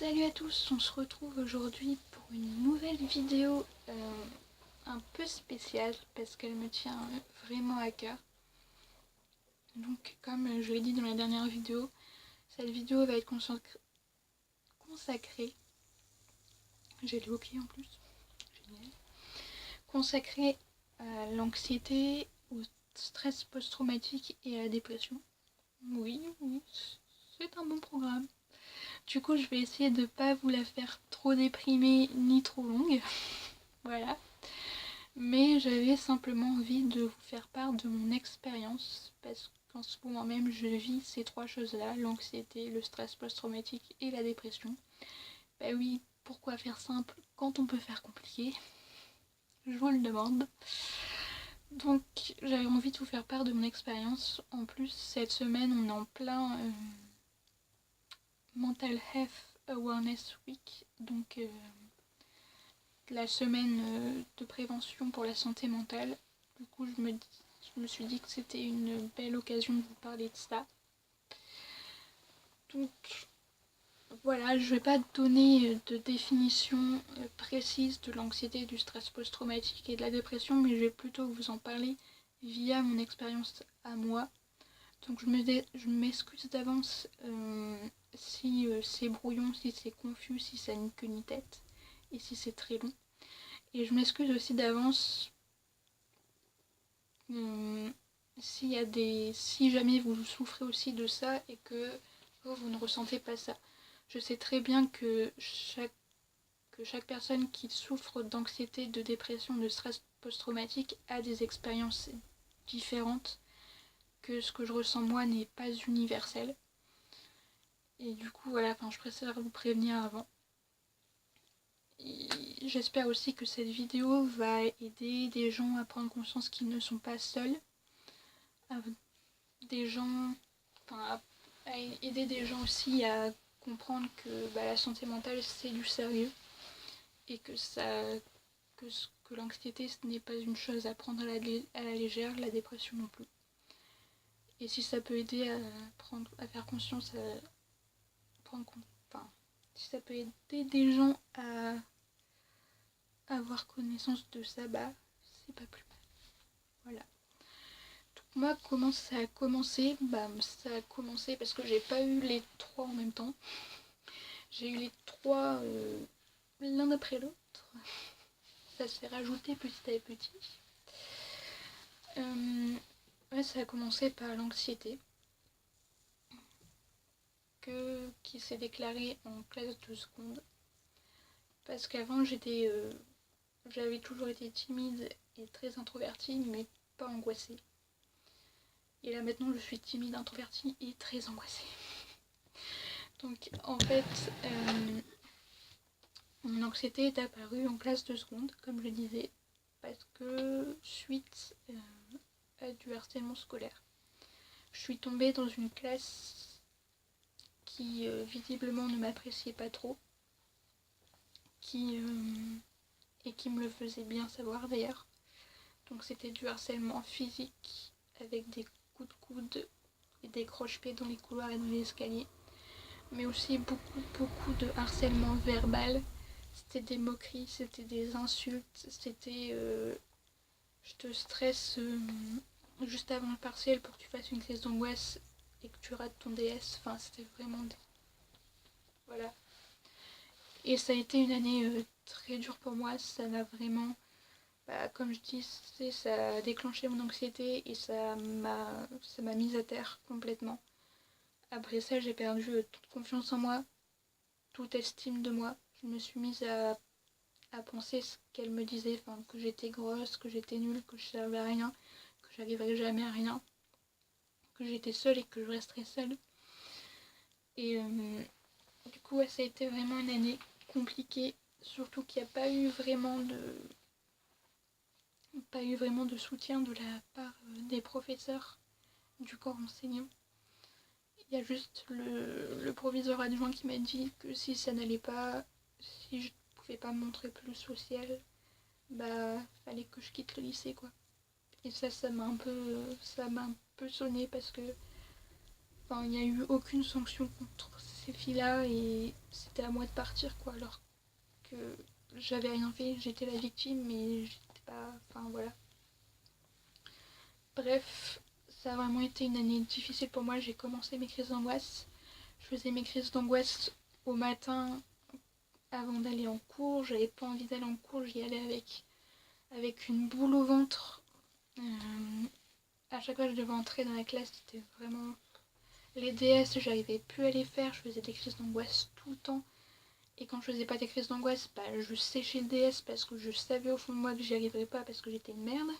Salut à tous, on se retrouve aujourd'hui pour une nouvelle vidéo un peu spéciale parce qu'elle me tient vraiment à cœur. Donc comme je l'ai dit dans la dernière vidéo, cette vidéo va être consacrée, j'ai l'évoqué en plus, génial, consacrée à l'anxiété, au stress post-traumatique et à la dépression. Oui, c'est un bon programme. Du coup, je vais essayer de ne pas vous la faire trop déprimée ni trop longue. Voilà. Mais j'avais simplement envie de vous faire part de mon expérience parce qu'en ce moment même, je vis ces trois choses-là, l'anxiété, le stress post-traumatique et la dépression. Bah oui, pourquoi faire simple quand on peut faire compliqué? Je vous le demande. Donc, j'avais envie de vous faire part de mon expérience. En plus, cette semaine, on est en plein Mental Health Awareness Week, donc la semaine de prévention pour la santé mentale. Du coup, je me suis dit que c'était une belle occasion de vous parler de ça. Donc voilà, je ne vais pas donner de définition précise de l'anxiété, du stress post-traumatique et de la dépression, mais je vais plutôt vous en parler via mon expérience à moi. Donc je m'excuse d'avance si c'est brouillon, si c'est confus, si ça n'a que ni tête et si c'est très long. Et je m'excuse aussi d'avance si jamais vous souffrez aussi de ça et que vous ne ressentez pas ça. Je sais très bien que chaque personne qui souffre d'anxiété, de dépression, de stress post-traumatique a des expériences différentes, que ce que je ressens moi n'est pas universel. Et du coup, voilà, je préfère vous prévenir avant. J'espère aussi que cette vidéo va aider des gens à prendre conscience qu'ils ne sont pas seuls, à aider des gens aussi à comprendre que la santé mentale c'est du sérieux et que l'anxiété ce n'est pas une chose à prendre à la légère, la dépression non plus. Et si ça peut aider à faire conscience, si ça peut aider des gens à avoir connaissance de ça, c'est pas plus mal. Voilà. Donc moi, comment ça a commencé? Ça a commencé parce que j'ai pas eu les trois en même temps. J'ai eu les trois l'un après l'autre. Ça s'est rajouté petit à petit. Ça a commencé par l'anxiété qui s'est déclarée en classe de seconde. Parce qu'avant, j'avais toujours été timide et très introvertie, mais pas angoissée. Et là maintenant, je suis timide, introvertie et très angoissée. Donc en fait, mon anxiété est apparue en classe de seconde, comme je disais, parce que suite à du harcèlement scolaire. Je suis tombée dans une classe qui visiblement ne m'appréciait pas trop, et qui me le faisait bien savoir d'ailleurs. Donc c'était du harcèlement physique avec des coups de coude et des croche-pieds dans les couloirs et dans les escaliers, mais aussi beaucoup de harcèlement verbal. C'était des moqueries, c'était des insultes, c'était je te stresse juste avant le partiel pour que tu fasses une crise d'angoisse et que tu rates ton DS. C'était vraiment voilà. Et ça a été une année très dure pour moi. Ça m'a vraiment, comme je dis, ça a déclenché mon anxiété et ça m'a mise à terre complètement. Après ça, j'ai perdu toute confiance en moi, toute estime de moi. Je me suis mise à penser ce qu'elle me disait, que j'étais grosse, que j'étais nulle, que je servais à rien, que j'arriverais jamais à rien, que j'étais seule et que je resterais seule. Et du coup, ça a été vraiment une année compliquée, surtout qu'il n'y a pas eu vraiment de soutien de la part des professeurs du corps enseignant. Il y a juste le proviseur adjoint qui m'a dit que si ça n'allait pas, si je ne pouvais pas me montrer plus sociale, fallait que je quitte le lycée, quoi. Et ça m'a un peu sonné parce que Enfin, il n'y a eu aucune sanction contre ces filles-là et c'était à moi de partir, quoi. Alors que j'avais rien fait, j'étais la victime, mais j'étais pas. Enfin, voilà. Bref, ça a vraiment été une année difficile pour moi. J'ai commencé mes crises d'angoisse. Je faisais mes crises d'angoisse au matin avant d'aller en cours. J'avais pas envie d'aller en cours, j'y allais avec une boule au ventre. À chaque fois que je devais entrer dans la classe, c'était vraiment. Les DS, j'arrivais plus à les faire, je faisais des crises d'angoisse tout le temps. Et quand je faisais pas des crises d'angoisse, je séchais le DS parce que je savais au fond de moi que j'y arriverais pas parce que j'étais une merde.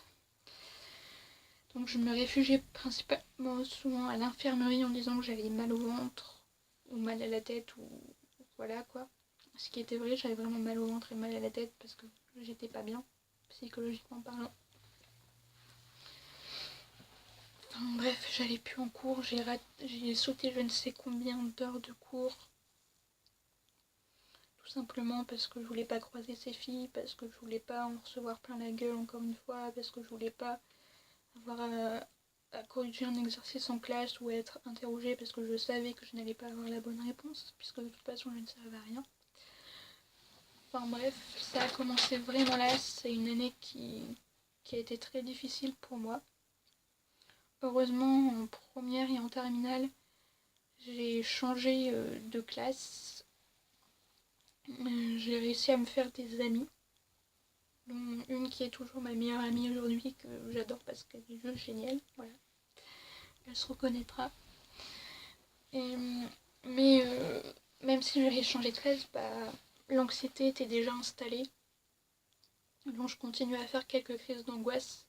Donc je me réfugiais principalement souvent à l'infirmerie en disant que j'avais mal au ventre ou mal à la tête ou voilà quoi. Ce qui était vrai, j'avais vraiment mal au ventre et mal à la tête parce que j'étais pas bien, psychologiquement parlant. Enfin bref, j'allais plus en cours, j'ai sauté je ne sais combien d'heures de cours. Tout simplement parce que je voulais pas croiser ces filles, parce que je voulais pas en recevoir plein la gueule encore une fois, parce que je voulais pas avoir à corriger un exercice en classe ou à être interrogée parce que je savais que je n'allais pas avoir la bonne réponse, puisque de toute façon je ne servais à rien. Enfin bref, ça a commencé vraiment là, c'est une année qui a été très difficile pour moi. Heureusement, en première et en terminale, j'ai changé de classe. J'ai réussi à me faire des amis, dont une qui est toujours ma meilleure amie aujourd'hui, que j'adore parce qu'elle est juste géniale. Voilà, elle se reconnaîtra. Et, mais même si j'avais changé de classe, l'anxiété était déjà installée. Donc je continuais à faire quelques crises d'angoisse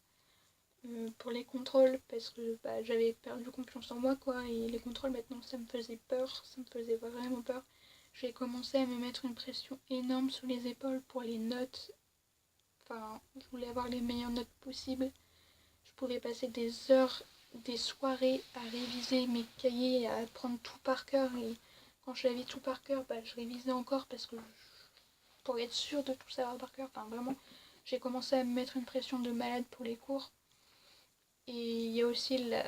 pour les contrôles parce que j'avais perdu confiance en moi quoi. Et les contrôles maintenant ça me faisait peur, ça me faisait vraiment peur. J'ai commencé à me mettre une pression énorme sur les épaules pour les notes. Enfin, je voulais avoir les meilleures notes possibles. Je pouvais passer des heures, des soirées à réviser mes cahiers, à apprendre tout par cœur. Et quand j'avais tout par cœur, je révisais encore parce que pour être sûre de tout savoir par cœur. Enfin, vraiment, j'ai commencé à me mettre une pression de malade pour les cours. Et il y a aussi le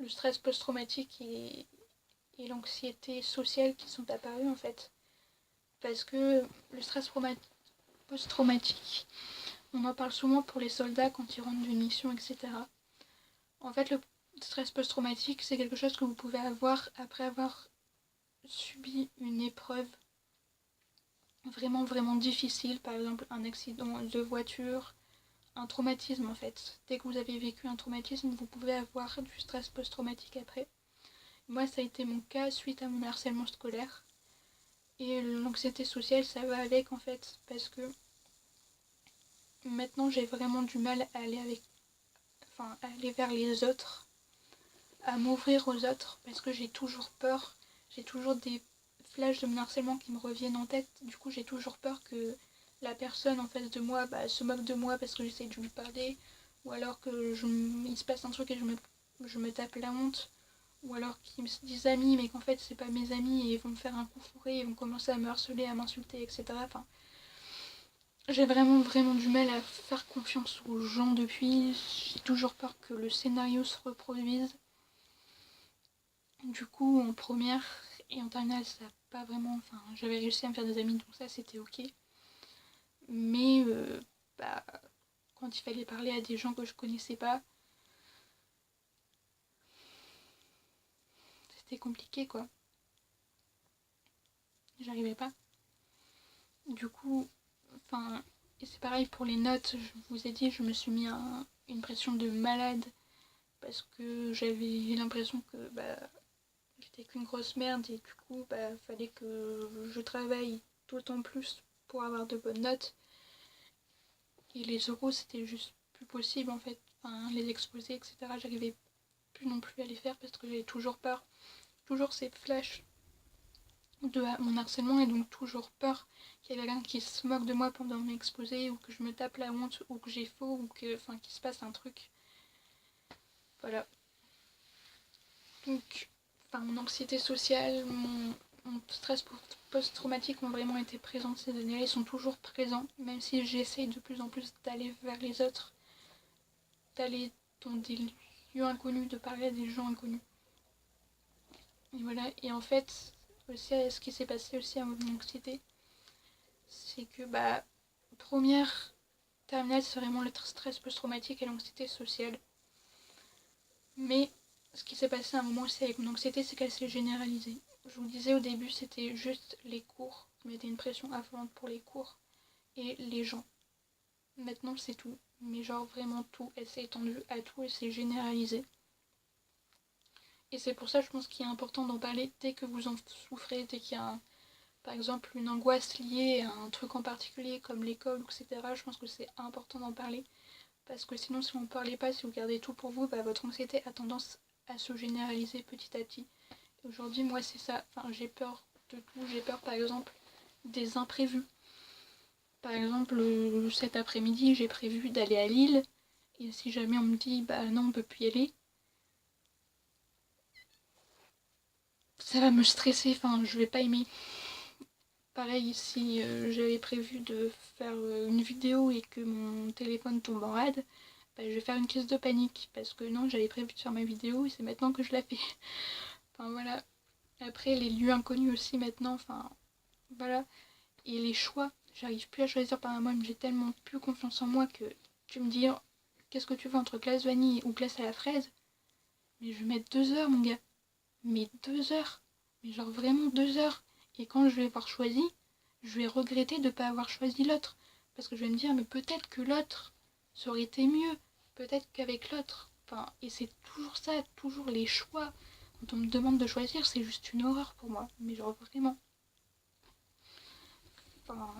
stress post-traumatique et l'anxiété sociale qui sont apparus en fait. Parce que le stress post-traumatique, on en parle souvent pour les soldats quand ils rentrent d'une mission, etc. En fait, le stress post-traumatique, c'est quelque chose que vous pouvez avoir après avoir subi une épreuve vraiment, vraiment difficile. Par exemple, un accident de voiture, un traumatisme en fait. Dès que vous avez vécu un traumatisme, vous pouvez avoir du stress post-traumatique après. Moi, ça a été mon cas suite à mon harcèlement scolaire. Et l'anxiété sociale, ça va avec en fait, parce que maintenant j'ai vraiment du mal à aller vers les autres, à m'ouvrir aux autres, parce que j'ai toujours peur, j'ai toujours des flashs de mon harcèlement qui me reviennent en tête. Du coup, j'ai toujours peur que la personne en face de moi se moque de moi parce que j'essaie de lui parler, ou alors il se passe un truc et je me tape la honte, ou alors qu'ils me disent amis mais qu'en fait c'est pas mes amis et ils vont me faire un coup fourré, ils vont commencer à me harceler, à m'insulter, etc. Enfin, j'ai vraiment vraiment du mal à faire confiance aux gens depuis. J'ai toujours peur que le scénario se reproduise. Du coup, en première et en terminale, ça n'a pas vraiment. Enfin, j'avais réussi à me faire des amis, donc ça c'était ok. Mais quand il fallait parler à des gens que je connaissais pas, c'était compliqué quoi. J'arrivais pas. Du coup, et c'est pareil pour les notes, je vous ai dit, je me suis mis une pression de malade parce que j'avais l'impression que j'étais qu'une grosse merde et du coup fallait que je travaille d'autant plus pour avoir de bonnes notes. Et les oraux c'était juste plus possible en fait. Enfin, les exposés, etc. J'arrivais plus non plus à les faire parce que j'avais toujours peur. Toujours ces flashs de mon harcèlement et donc toujours peur qu'il y ait quelqu'un qui se moque de moi pendant mes exposés ou que je me tape la honte ou que j'ai faux ou qu'il se passe un truc. Voilà. Donc, mon anxiété sociale, mon stress post-traumatique ont vraiment été présents ces années-là. Ils sont toujours présents, même si j'essaye de plus en plus d'aller vers les autres, d'aller dans des lieux inconnus, de parler à des gens inconnus. Et voilà, et en fait, aussi, ce qui s'est passé aussi à mon anxiété, c'est que, première terminale, c'est vraiment le stress post-traumatique et l'anxiété sociale. Mais ce qui s'est passé à un moment aussi avec mon anxiété, c'est qu'elle s'est généralisée. Je vous disais au début, c'était juste les cours. Je mettais une pression affolante pour les cours et les gens. Maintenant, c'est tout. Mais genre vraiment tout. Elle s'est étendue à tout, elle s'est généralisée. Et c'est pour ça, je pense qu'il est important d'en parler dès que vous en souffrez, dès qu'il y a, par exemple, une angoisse liée à un truc en particulier, comme l'école, etc. Je pense que c'est important d'en parler. Parce que sinon, si vous ne parlez pas, si vous gardez tout pour vous, votre anxiété a tendance à se généraliser petit à petit. Et aujourd'hui, moi, c'est ça. Enfin, j'ai peur de tout. J'ai peur, par exemple, des imprévus. Par exemple, cet après-midi, j'ai prévu d'aller à Lille. Et si jamais on me dit, non, on peut plus y aller, ça va me stresser. Enfin, je vais pas aimer. Pareil, si j'avais prévu de faire une vidéo et que mon téléphone tombe en rade, je vais faire une crise de panique. Parce que non, j'avais prévu de faire ma vidéo et c'est maintenant que je la fais. Enfin, voilà. Après, les lieux inconnus aussi maintenant, enfin, voilà. Et les choix, j'arrive plus à choisir par moi-même, j'ai tellement plus confiance en moi que tu me dis, qu'est-ce que tu veux entre glace vanille ou glace à la fraise? Mais je vais mettre 2 heures, mon gars. Mais 2 heures. Mais genre vraiment 2 heures. Et quand je vais avoir choisi, je vais regretter de ne pas avoir choisi l'autre. Parce que je vais me dire, mais peut-être que l'autre, ça aurait été mieux. Peut-être qu'avec l'autre. Enfin, et c'est toujours ça, toujours les choix. Quand on me demande de choisir, c'est juste une horreur pour moi. Mais genre vraiment. Enfin,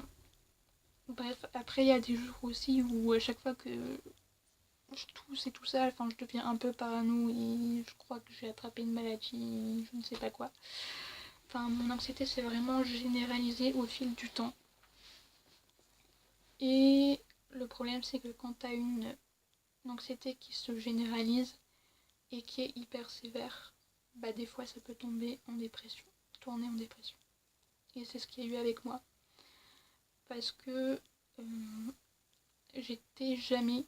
bref, après il y a des jours aussi où à chaque fois que je tousse et tout ça, enfin je deviens un peu parano et je crois que j'ai attrapé une maladie, je ne sais pas quoi. Enfin, mon anxiété s'est vraiment généralisée au fil du temps. Et le problème, c'est que quand tu as une anxiété qui se généralise et qui est hyper sévère, des fois ça peut tomber en dépression, tourner en dépression. Et c'est ce qu'il y a eu avec moi. Parce que j'étais jamais,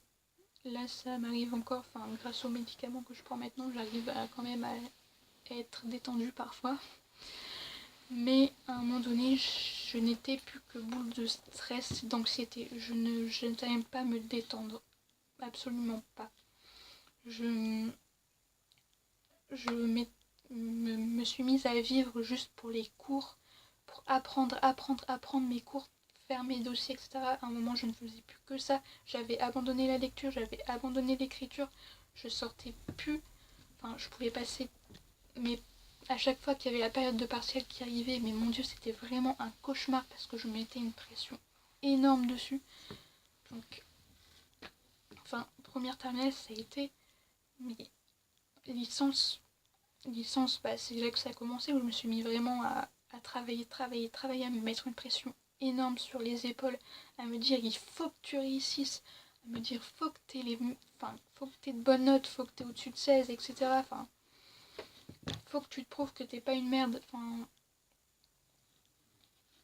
là ça m'arrive encore, enfin grâce aux médicaments que je prends maintenant, j'arrive quand même à être détendue parfois. Mais à un moment donné, je n'étais plus que boule de stress, d'anxiété. Je ne savais pas me détendre. Absolument pas. Je me suis mise à vivre juste pour les cours, pour apprendre mes cours, faire mes dossiers, etc. À un moment, je ne faisais plus que ça. J'avais abandonné la lecture, j'avais abandonné l'écriture. Je sortais plus. Enfin, je pouvais passer... Mais à chaque fois qu'il y avait la période de partiel qui arrivait, mais mon Dieu, c'était vraiment un cauchemar parce que je mettais une pression énorme dessus. Donc, enfin, première terminale, ça a été... Mais licence, c'est là que ça a commencé, où je me suis mis vraiment à travailler, à me mettre une pression énorme sur les épaules, à me dire il faut que tu réussisses, à me dire faut que t'aies de bonnes notes, faut que t'aies au-dessus de 16, etc. Enfin, faut que tu te prouves que t'es pas une merde. Enfin,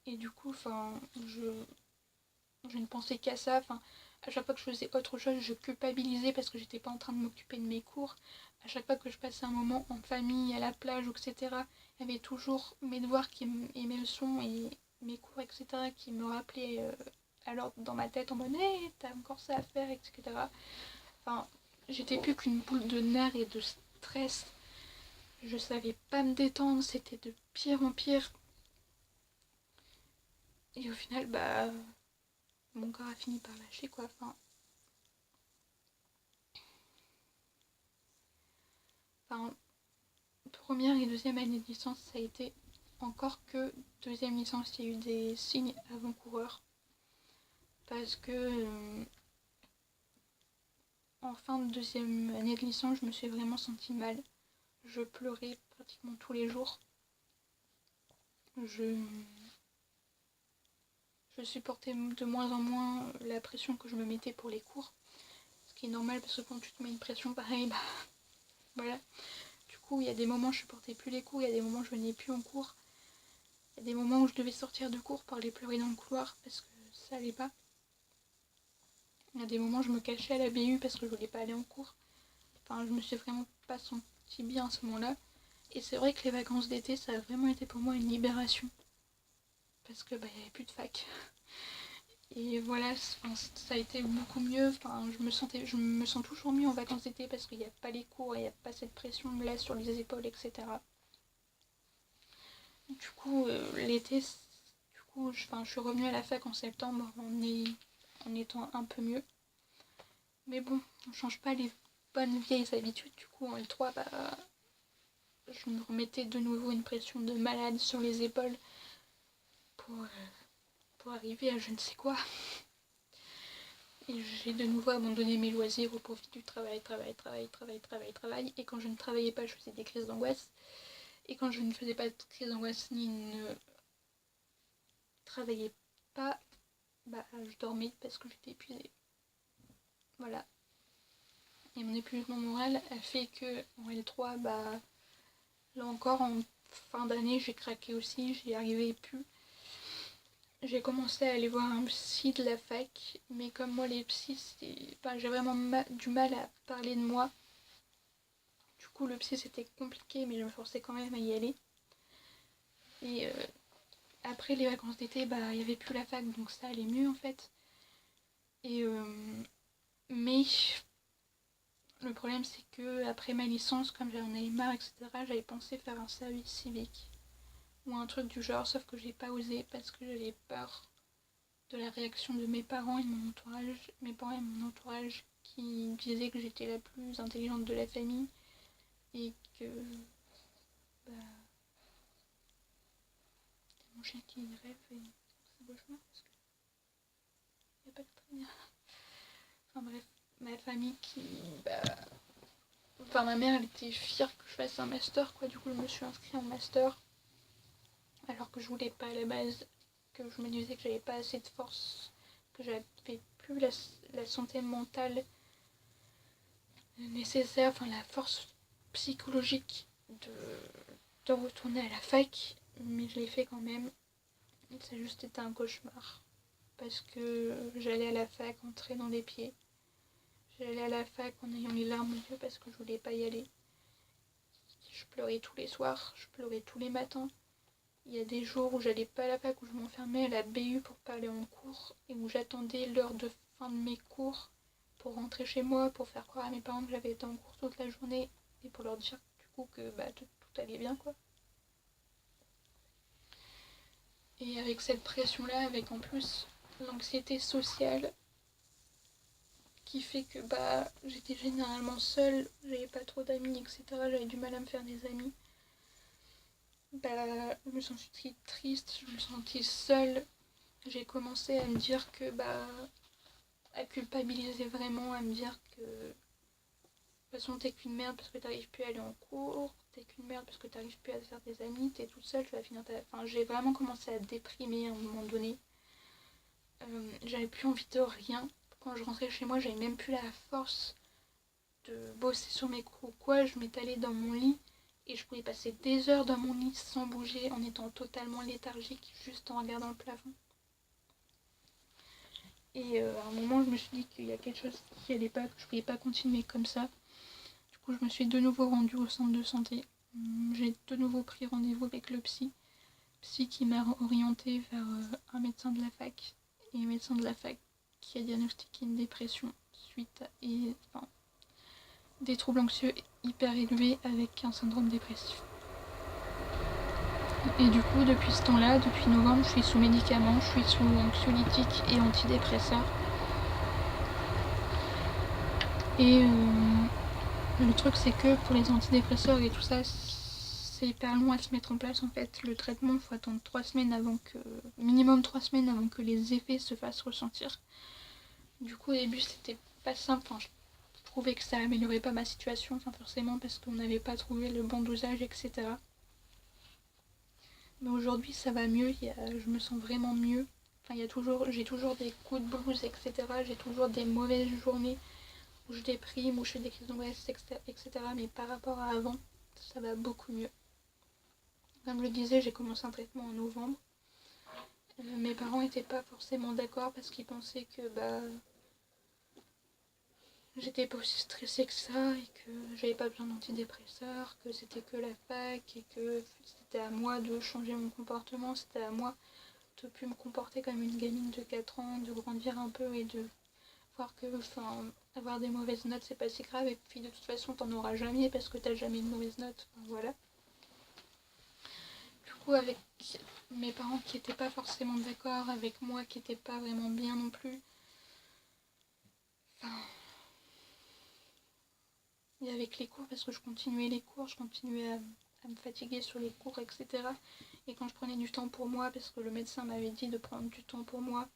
et du coup, je ne pensais qu'à ça. Enfin, à chaque fois que je faisais autre chose, je culpabilisais parce que j'étais pas en train de m'occuper de mes cours. À chaque fois que je passais un moment en famille, à la plage, etc., il y avait toujours mes devoirs et mes leçons et mes cours, etc., qui me rappelaient à l'ordre dans ma tête en mode hey, t'as encore ça à faire, etc. Enfin, j'étais plus qu'une boule de nerfs et de stress. Je savais pas me détendre, c'était de pire en pire. Et au final, mon corps a fini par lâcher, quoi. Enfin, première et deuxième année de licence, ça a été encore que deuxième licence, il y a eu des signes avant-coureurs. Parce que en fin de deuxième année de licence, je me suis vraiment sentie mal. Je pleurais pratiquement tous les jours. Je supportais de moins en moins la pression que je me mettais pour les cours. Ce qui est normal parce que quand tu te mets une pression pareille, voilà. Du coup, il y a des moments où je supportais plus les cours, il y a des moments où je venais plus en cours. Il y a des moments où je devais sortir de cours pour aller pleurer dans le couloir parce que ça allait pas. Il y a des moments où je me cachais à la BU parce que je voulais pas aller en cours. Enfin, je me suis vraiment pas sentie bien à ce moment-là. Et c'est vrai que les vacances d'été, ça a vraiment été pour moi une libération. Parce que il n'y avait plus de fac. Et voilà, ça a été beaucoup mieux. Enfin, je me sens toujours mieux en vacances d'été parce qu'il n'y a pas les cours, il n'y a pas cette pression là sur les épaules, etc. Du coup, l'été, je suis revenue à la fac en septembre en étant un peu mieux. Mais bon, on change pas les bonnes vieilles habitudes. Du coup, en L3, je me remettais de nouveau une pression de malade sur les épaules pour arriver à je ne sais quoi. Et j'ai de nouveau abandonné mes loisirs au profit du travail. Et quand je ne travaillais pas, je faisais des crises d'angoisse. Et quand je ne faisais pas de crises d'angoisse ni ne travaillais pas, je dormais parce que j'étais épuisée. Voilà. Et mon épuisement moral a fait que en L3, là encore, en fin d'année, j'ai craqué aussi, j'y arrivais plus. J'ai commencé à aller voir un psy de la fac, mais comme moi les psys, j'ai vraiment du mal à parler de moi. Du coup le psy c'était compliqué, mais je me forçais quand même à y aller. Et après les vacances d'été, il n'y avait plus la fac, donc ça allait mieux en fait. Et mais le problème c'est que après ma licence, comme j'en avais marre, etc., j'avais pensé faire un service civique ou un truc du genre, sauf que j'ai pas osé parce que j'avais peur de la réaction de mes parents et de mon entourage, mes parents et mon entourage qui disaient que j'étais la plus intelligente de la famille et que c'est mon chien qui rêve et c'est cauchemar parce qu'il n'y a pas de très bien. Enfin bref, ma famille ma mère elle était fière que je fasse un master quoi, du coup je me suis inscrite en master alors que je voulais pas à la base, que je me disais que j'avais pas assez de force, que j'avais plus la santé mentale nécessaire, la force psychologique de retourner à la fac, mais je l'ai fait quand même. Ça a juste été un cauchemar parce que j'allais à la fac en traînant les pieds. J'allais à la fac en ayant les larmes aux yeux parce que je voulais pas y aller. Je pleurais tous les soirs, je pleurais tous les matins. Il y a des jours où j'allais pas à la fac, où je m'enfermais à la BU pour pas aller en cours et où j'attendais l'heure de fin de mes cours pour rentrer chez moi, pour faire croire à mes parents que j'avais été en cours toute la journée et pour leur dire du coup que tout allait bien quoi. Et avec cette pression là, avec en plus l'anxiété sociale qui fait que j'étais généralement seule, j'avais pas trop d'amis, etc. J'avais du mal à me faire des amis. Je me sentais triste, je me sentais seule. J'ai commencé à me dire que à culpabiliser vraiment, à me dire que de toute façon t'es qu'une merde parce que t'arrives plus à aller en cours, t'es qu'une merde parce que t'arrives plus à te faire des amis, t'es toute seule, tu vas finir ta... Enfin j'ai vraiment commencé à déprimer à un moment donné. J'avais plus envie de rien. Quand je rentrais chez moi, j'avais même plus la force de bosser sur mes cours ou quoi. Je m'étalais dans mon lit et je pouvais passer des heures dans mon lit sans bouger, en étant totalement léthargique, juste en regardant le plafond. Et à un moment, je me suis dit qu'il y a quelque chose qui allait pas, que je pouvais pas continuer comme ça. Du coup, je me suis de nouveau rendue au centre de santé. J'ai de nouveau pris rendez-vous avec le psy qui m'a orientée vers un médecin de la fac. Et un médecin de la fac qui a diagnostiqué une dépression suite à des troubles anxieux hyper élevés avec un syndrome dépressif. Et du coup, depuis ce temps-là, depuis novembre, je suis sous médicaments, je suis sous anxiolytiques et antidépresseurs. Et le truc, c'est que pour les antidépresseurs et tout ça, c'est hyper long à se mettre en place en fait. Le traitement, il faut attendre minimum 3 semaines avant que les effets se fassent ressentir. Du coup, au début, c'était pas simple. Je trouvais que ça améliorait pas ma situation, forcément parce qu'on n'avait pas trouvé le bon dosage, etc. Mais aujourd'hui, ça va mieux, je me sens vraiment mieux. J'ai toujours des coups de blues, etc. J'ai toujours des mauvaises journées où je déprime, où je fais des crises d'angoisse, etc. Mais par rapport à avant, ça va beaucoup mieux. Comme je le disais, j'ai commencé un traitement en novembre. Mes parents n'étaient pas forcément d'accord parce qu'ils pensaient que j'étais pas aussi stressée que ça et que j'avais pas besoin d'antidépresseurs, que c'était que la fac et que c'était à moi de changer mon comportement, c'était à moi de plus me comporter comme une gamine de 4 ans, de grandir un peu et de voir que avoir des mauvaises notes c'est pas si grave et puis de toute façon t'en auras jamais parce que t'as jamais de mauvaises notes, voilà. Du coup avec mes parents qui étaient pas forcément d'accord, avec moi qui était pas vraiment bien non plus, et avec les cours parce que je continuais les cours, je continuais à me fatiguer sur les cours, etc. Et quand je prenais du temps pour moi, parce que le médecin m'avait dit de prendre du temps pour moi,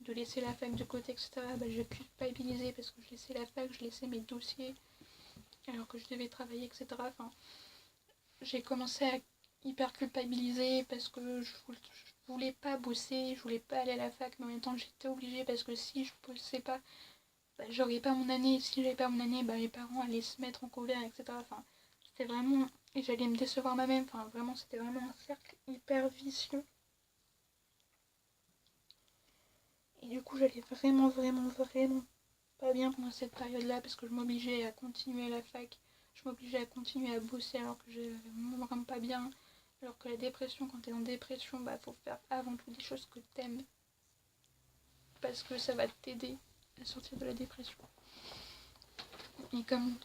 de laisser la fac de côté, etc., je culpabilisais parce que je laissais la fac, je laissais mes dossiers alors que je devais travailler, etc. J'ai commencé à hyper culpabiliser parce que je voulais pas bosser, je voulais pas aller à la fac, mais en même temps j'étais obligée parce que si je bossais pas, j'aurais pas mon année, si j'avais pas mon année, mes parents allaient se mettre en colère, etc. C'était vraiment... Et j'allais me décevoir moi-même, vraiment, c'était vraiment un cercle hyper vicieux. Et du coup, j'allais vraiment pas bien pendant cette période-là, parce que je m'obligeais à continuer à la fac, je m'obligeais à continuer à bosser alors que j'allais vraiment pas bien. Alors que la dépression, quand t'es en dépression, faut faire avant tout des choses que t'aimes, parce que ça va t'aider à sortir de la dépression. Et comme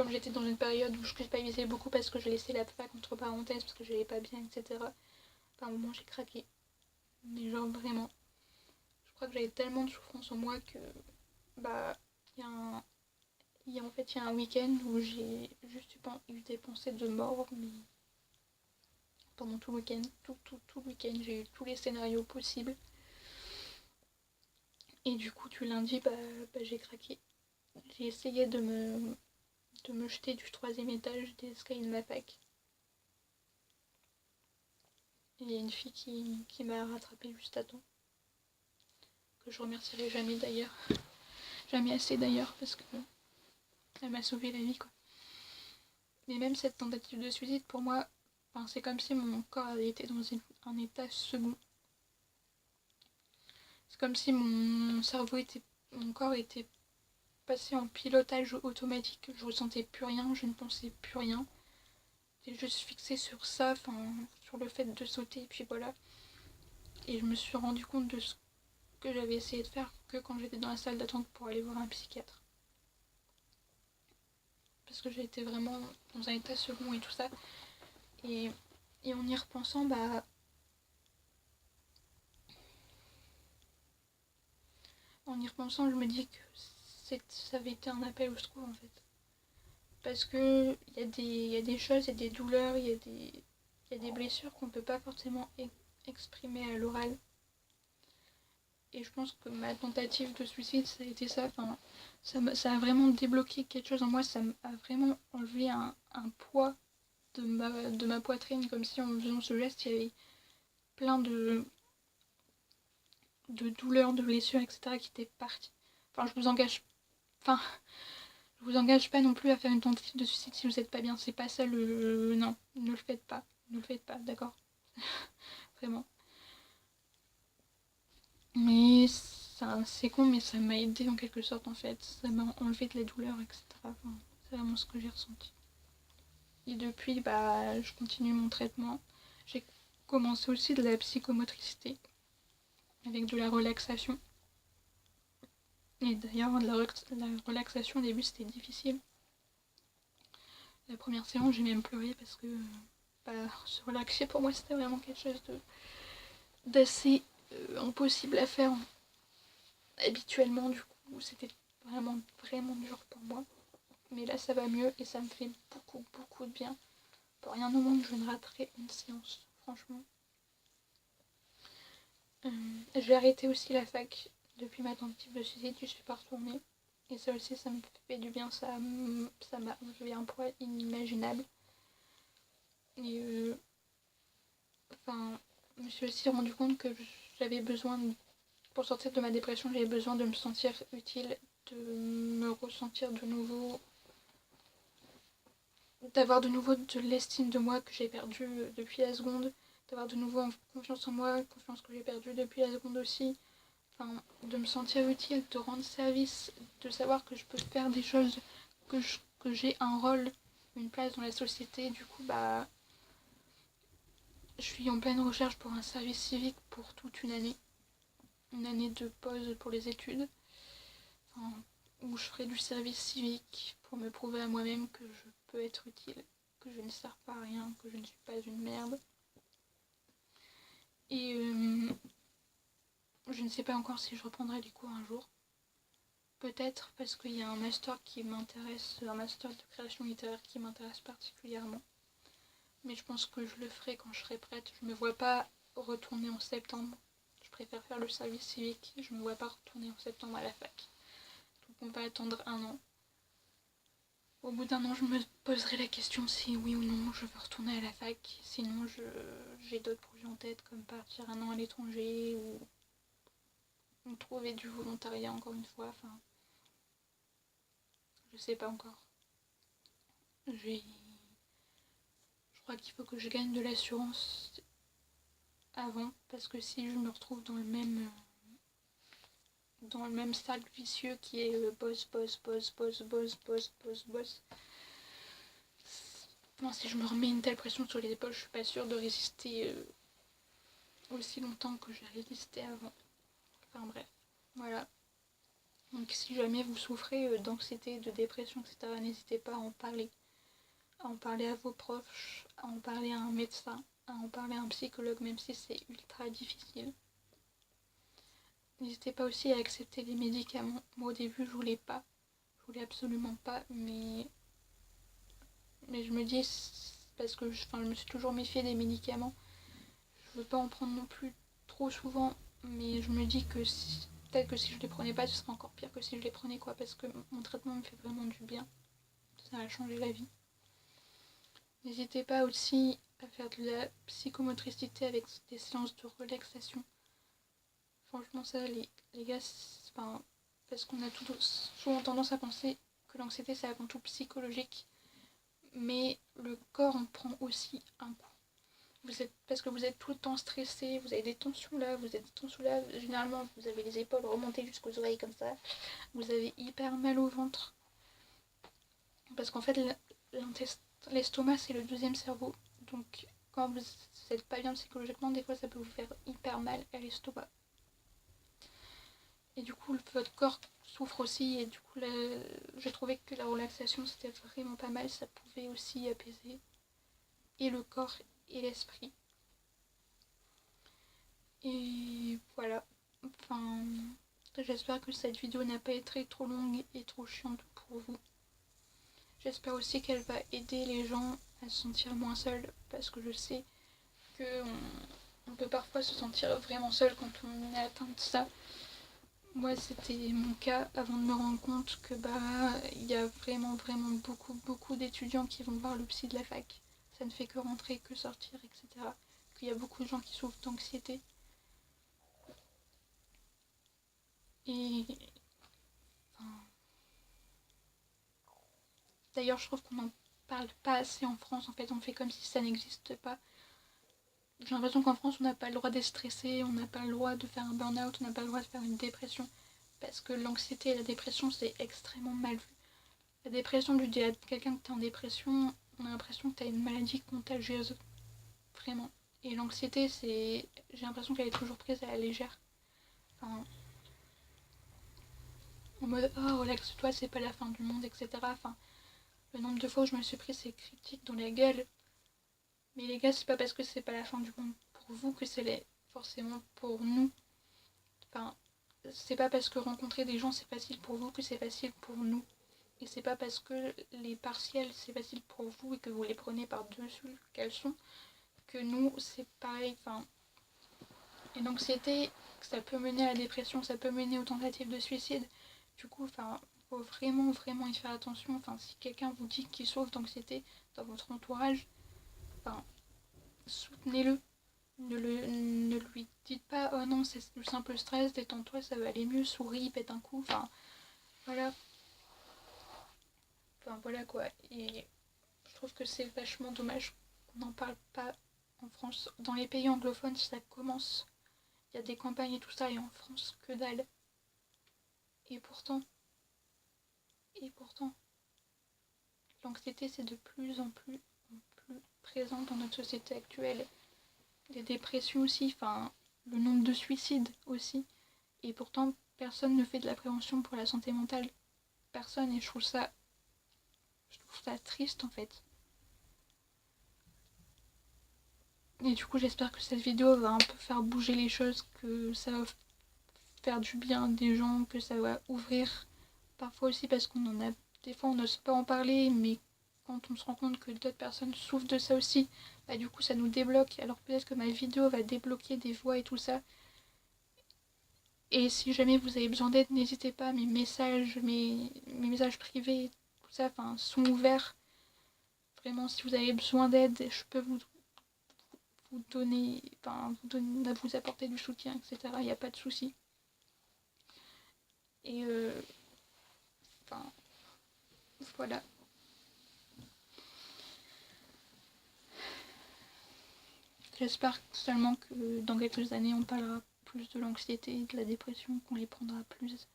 j'étais dans une période où je culpabilisais beaucoup parce que je laissais la fac entre parenthèses, parce que j'allais pas bien, etc. À un moment, j'ai craqué. Mais genre vraiment. Je crois que j'avais tellement de souffrance en moi que, il y a un... Il y a un week-end où j'ai juste eu des pensées de mort, mais pendant tout le week-end, tout le week-end, j'ai eu tous les scénarios possibles. Et du coup, du lundi, j'ai craqué. J'ai essayé de me jeter du 3e étage des escaliers de ma fac. Il y a une fille qui m'a rattrapée juste à temps. Que je remercierai jamais d'ailleurs. Jamais assez d'ailleurs, parce que elle m'a sauvé la vie, quoi. Mais même cette tentative de suicide, pour moi, c'est comme si mon corps avait été dans un état second. C'est comme si mon corps était passé en pilotage automatique. Je ressentais plus rien, je ne pensais plus rien. J'étais juste fixée sur ça, sur le fait de sauter, et puis voilà. Et je me suis rendu compte de ce que j'avais essayé de faire que quand j'étais dans la salle d'attente pour aller voir un psychiatre. Parce que j'ai été vraiment dans un état second et tout ça. Et en y repensant, je me dis que ça avait été un appel au secours en fait. Parce que il y a des choses, il y a des douleurs, il y a des blessures qu'on ne peut pas forcément exprimer à l'oral. Et je pense que ma tentative de suicide, ça a été ça. Ça a vraiment débloqué quelque chose en moi, ça m'a vraiment enlevé un poids de ma poitrine, comme si en faisant ce geste, il y avait plein de douleurs, de blessures, etc. qui étaient parties. Je vous engage pas non plus à faire une tentative de suicide si vous n'êtes pas bien. C'est pas ça le... Non, ne le faites pas. Ne le faites pas, d'accord. Vraiment. Mais c'est con, mais ça m'a aidé en quelque sorte en fait. Ça m'a enlevé de la douleur, etc. C'est vraiment ce que j'ai ressenti. Et depuis, je continue mon traitement. J'ai commencé aussi de la psychomotricité avec de la relaxation. Et d'ailleurs, la relaxation au début c'était difficile. La première séance, j'ai même pleuré parce que se relaxer pour moi c'était vraiment quelque chose d'assez impossible à faire habituellement. Du coup, c'était vraiment dur pour moi. Mais là, ça va mieux et ça me fait beaucoup de bien. Pour rien au monde, je ne raterai une séance, franchement. J'ai arrêté aussi la fac depuis ma tentative de suicide, je suis pas retournée. Et ça aussi, ça me fait du bien, ça m'a enlevé un poids inimaginable. Et je me suis aussi rendu compte que j'avais besoin, pour sortir de ma dépression, j'avais besoin de me sentir utile, de me ressentir de nouveau, d'avoir de nouveau de l'estime de moi que j'ai perdue depuis la seconde, d'avoir de nouveau confiance en moi, confiance que j'ai perdue depuis la seconde aussi. de me sentir utile, de rendre service, de savoir que je peux faire des choses, que j'ai un rôle, une place dans la société. Du coup, je suis en pleine recherche pour un service civique pour toute une année de pause pour les études, où je ferai du service civique pour me prouver à moi-même que je peux être utile, que je ne sers pas à rien, que je ne suis pas une merde. Et je ne sais pas encore si je reprendrai les cours un jour. Peut-être parce qu'il y a un master qui m'intéresse, un master de création littéraire qui m'intéresse particulièrement. Mais je pense que je le ferai quand je serai prête. Je me vois pas retourner en septembre. Je préfère faire le service civique. Je me vois pas retourner en septembre à la fac. Donc on va attendre un an. Au bout d'un an, je me poserai la question si oui ou non je veux retourner à la fac. Sinon, j'ai d'autres projets en tête, comme partir un an à l'étranger ou trouver du volontariat encore une fois. Je sais pas encore. Je crois qu'il faut que je gagne de l'assurance avant, parce que si je me retrouve dans le même cercle vicieux qui est boss. Non, si je me remets une telle pression sur les épaules, je suis pas sûre de résister aussi longtemps que j'ai résisté avant. Enfin bref, voilà. Donc si jamais vous souffrez d'anxiété, de dépression, etc., n'hésitez pas à en parler. À en parler à vos proches, à en parler à un médecin, à en parler à un psychologue, même si c'est ultra difficile. N'hésitez pas aussi à accepter les médicaments. Moi au début je voulais pas. Je voulais absolument pas, mais je me dis, parce que je me suis toujours méfiée des médicaments. Je veux pas en prendre non plus trop souvent, mais je me dis que peut-être que si je les prenais pas, ce serait encore pire que si je les prenais, quoi, parce que mon traitement me fait vraiment du bien. Ça a changé la vie. N'hésitez pas aussi à faire de la psychomotricité avec des séances de relaxation. Franchement, ça, les gars, parce qu'on a souvent tendance à penser que l'anxiété, c'est avant tout psychologique, mais le corps en prend aussi un coup. Parce que vous êtes tout le temps stressé, vous avez des tensions là, vous avez des tensions là. Généralement, vous avez les épaules remontées jusqu'aux oreilles comme ça. Vous avez hyper mal au ventre. Parce qu'en fait, l'estomac, c'est le deuxième cerveau. Donc, quand vous n'êtes pas bien psychologiquement, des fois, ça peut vous faire hyper mal à l'estomac. Et du coup, votre corps souffre aussi. Et du coup, j'ai trouvé que la relaxation, c'était vraiment pas mal. Ça pouvait aussi apaiser et le corps et l'esprit. Et voilà. J'espère que cette vidéo n'a pas été trop longue et trop chiante pour vous. J'espère aussi qu'elle va aider les gens à se sentir moins seuls, parce que je sais qu'on peut parfois se sentir vraiment seul quand on est atteint de ça. Moi, c'était mon cas avant de me rendre compte que il y a vraiment beaucoup d'étudiants qui vont voir le psy de la fac. Ça ne fait que rentrer, que sortir, etc. Qu'il y a beaucoup de gens qui souffrent d'anxiété. Et d'ailleurs, je trouve qu'on n'en parle pas assez en France. En fait, on fait comme si ça n'existe pas. J'ai l'impression qu'en France, on n'a pas le droit d'être stressé, on n'a pas le droit de faire un burn-out, on n'a pas le droit de faire une dépression. Parce que l'anxiété et la dépression, c'est extrêmement mal vu. La dépression, tu dis à quelqu'un que t'es en dépression, on a l'impression que t'as une maladie contagieuse. Vraiment. Et l'anxiété, j'ai l'impression qu'elle est toujours prise à la légère. En mode, oh, relaxe-toi, c'est pas la fin du monde, etc. Le nombre de fois où je me suis pris ces critiques dans la gueule. Mais les gars, c'est pas parce que c'est pas la fin du monde pour vous que c'est forcément pour nous. C'est pas parce que rencontrer des gens c'est facile pour vous que c'est facile pour nous. Et c'est pas parce que les partiels c'est facile pour vous et que vous les prenez par-dessus caleçon que nous c'est pareil. Et l'anxiété, ça peut mener à la dépression, ça peut mener aux tentatives de suicide. Du coup, faut vraiment y faire attention. Si quelqu'un vous dit qu'il souffre d'anxiété dans votre entourage, soutenez-le. Ne lui dites pas oh non, c'est du simple stress, détends-toi, ça va aller mieux, souris, pète un coup, voilà. Voilà quoi. Et je trouve que c'est vachement dommage qu'on n'en parle pas en France. Dans les pays anglophones, ça commence. il y a des campagnes et tout ça, et en France, que dalle. Et pourtant, l'anxiété, c'est de plus en plus présent dans notre société actuelle. Les dépressions aussi, enfin, le nombre de suicides aussi. Et pourtant, personne ne fait de la prévention pour la santé mentale. Personne, et je trouve ça triste en fait. Et du coup, j'espère que cette vidéo va un peu faire bouger les choses, que ça va faire du bien des gens, que ça va ouvrir. Parfois aussi parce qu'on en a... Des fois, on n'ose pas en parler, mais quand on se rend compte que d'autres personnes souffrent de ça aussi, bah du coup, ça nous débloque. Alors peut-être que ma vidéo va débloquer des voix et tout ça. Et si jamais vous avez besoin d'aide, n'hésitez pas, mes messages privés, tout ça, enfin, sont ouverts. Vraiment, si vous avez besoin d'aide, je peux vous donner, vous apporter du soutien, etc. Il n'y a pas de souci. Et voilà. J'espère seulement que dans quelques années, on parlera plus de l'anxiété et de la dépression, qu'on les prendra plus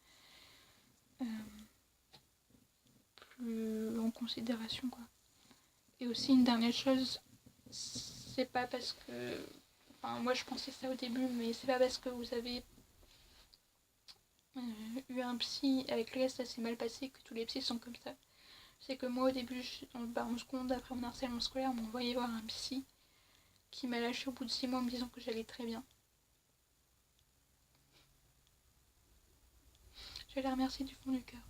en considération, quoi. Et aussi, une dernière chose, c'est pas parce que... Enfin, moi, je pensais ça au début, mais c'est pas parce que vous avez eu un psy avec lequel ça s'est mal passé que tous les psys sont comme ça. C'est que moi, au début, en seconde, après mon harcèlement scolaire, on m'a envoyé voir un psy qui m'a lâché au bout de 6 mois en me disant que j'allais très bien. Je la remercie du fond du cœur.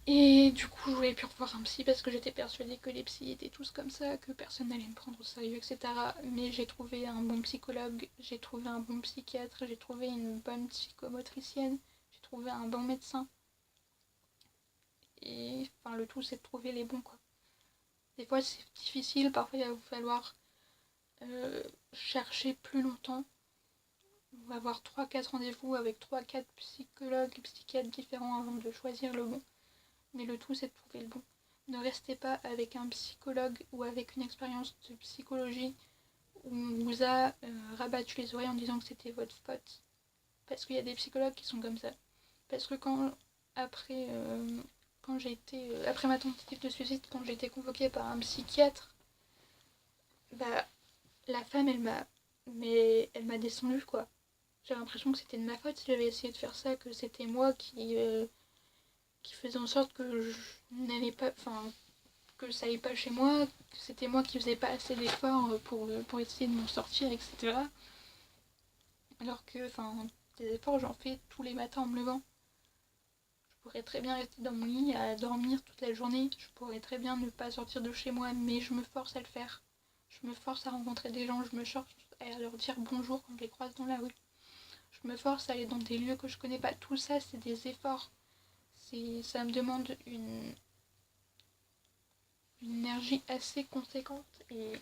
Et du coup, je voulais plus revoir un psy parce que j'étais persuadée que les psys étaient tous comme ça, que personne n'allait me prendre au sérieux, etc. Mais j'ai trouvé un bon psychologue, j'ai trouvé un bon psychiatre, j'ai trouvé une bonne psychomotricienne, j'ai trouvé un bon médecin. Et enfin, le tout, c'est de trouver les bons, quoi. Des fois, c'est difficile, parfois, il va vous falloir chercher plus longtemps. On va avoir 3-4 rendez-vous avec 3-4 psychologues et psychiatres différents avant de choisir le bon. Mais le tout, c'est de trouver le bon. Ne restez pas avec un psychologue ou avec une expérience de psychologie où on vous a rabattu les oreilles en disant que c'était votre faute. Parce qu'il y a des psychologues qui sont comme ça. Parce que après ma tentative de suicide, quand j'ai été convoquée par un psychiatre, bah, la femme, elle m'a descendue, quoi. J'ai l'impression que c'était de ma faute si j'avais essayé de faire ça, que c'était moi qui faisait en sorte que je n'allais pas, que ça allait pas chez moi, que c'était moi qui faisais pas assez d'efforts pour essayer de m'en sortir, etc. Alors que, des efforts, j'en fais tous les matins en me levant. Je pourrais très bien rester dans mon lit à dormir toute la journée. Je pourrais très bien ne pas sortir de chez moi, mais je me force à le faire. Je me force à rencontrer des gens, je me force à leur dire bonjour quand je les croise dans la rue. Je me force à aller dans des lieux que je connais pas. Tout ça, c'est des efforts. Ça me demande une énergie assez conséquente. Et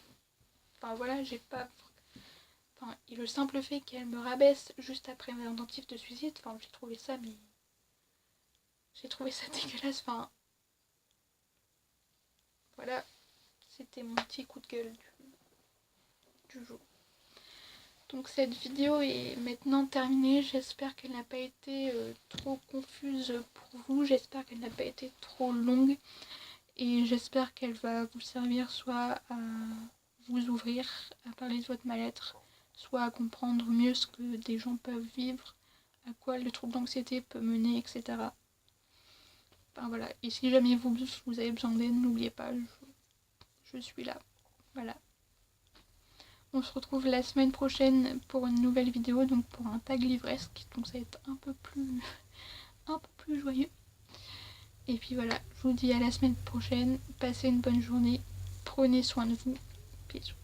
voilà, j'ai pas... et le simple fait qu'elle me rabaisse juste après ma tentative de suicide, j'ai trouvé ça, mais... J'ai trouvé ça dégueulasse, Voilà, c'était mon petit coup de gueule du jour. Donc cette vidéo est maintenant terminée, j'espère qu'elle n'a pas été trop confuse pour vous, j'espère qu'elle n'a pas été trop longue et j'espère qu'elle va vous servir soit à vous ouvrir, à parler de votre mal-être, soit à comprendre mieux ce que des gens peuvent vivre, à quoi le trouble d'anxiété peut mener, etc. Voilà, et si jamais vous avez besoin d'aide, n'oubliez pas, je suis là. Voilà. On se retrouve la semaine prochaine pour une nouvelle vidéo, donc pour un tag livresque, donc ça va être un peu plus joyeux. Et puis voilà, je vous dis à la semaine prochaine, passez une bonne journée, prenez soin de vous, bisous.